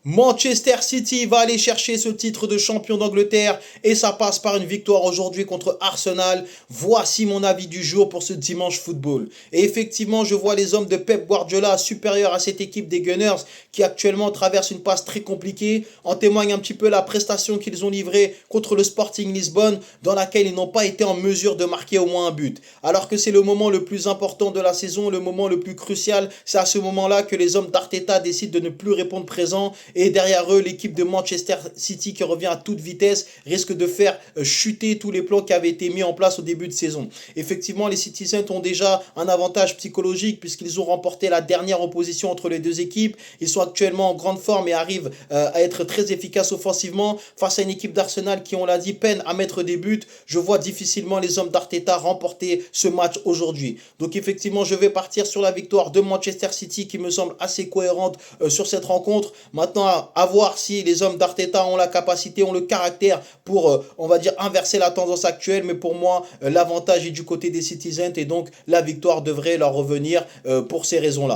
Manchester City va aller chercher ce titre de champion d'Angleterre et ça passe par une victoire aujourd'hui contre Arsenal. Voici mon avis du jour pour ce dimanche football. Et effectivement, je vois les hommes de Pep Guardiola supérieurs à cette équipe des Gunners qui actuellement traverse une passe très compliquée. En témoigne un petit peu la prestation qu'ils ont livrée contre le Sporting Lisbonne dans laquelle ils n'ont pas été en mesure de marquer au moins un but. Alors que c'est le moment le plus important de la saison, le moment le plus crucial, c'est à ce moment-là que les hommes d'Arteta décident de ne plus répondre présent et derrière eux, l'équipe de Manchester City qui revient à toute vitesse risque de faire chuter tous les plans qui avaient été mis en place au début de saison. Effectivement, les Citizens ont déjà un avantage psychologique puisqu'ils ont remporté la dernière opposition entre les deux équipes. Ils sont actuellement en grande forme et arrivent à être très efficaces offensivement face à une équipe d'Arsenal qui, on l'a dit, peine à mettre des buts. Je vois difficilement les hommes d'Arteta remporter ce match aujourd'hui. Donc effectivement, je vais partir sur la victoire de Manchester City qui me semble assez cohérente sur cette rencontre. Maintenant, à voir si les hommes d'Arteta ont la capacité, ont le caractère pour, on va dire, inverser la tendance actuelle. Mais pour moi, l'avantage est du côté des Citizens et donc la victoire devrait leur revenir pour ces raisons-là.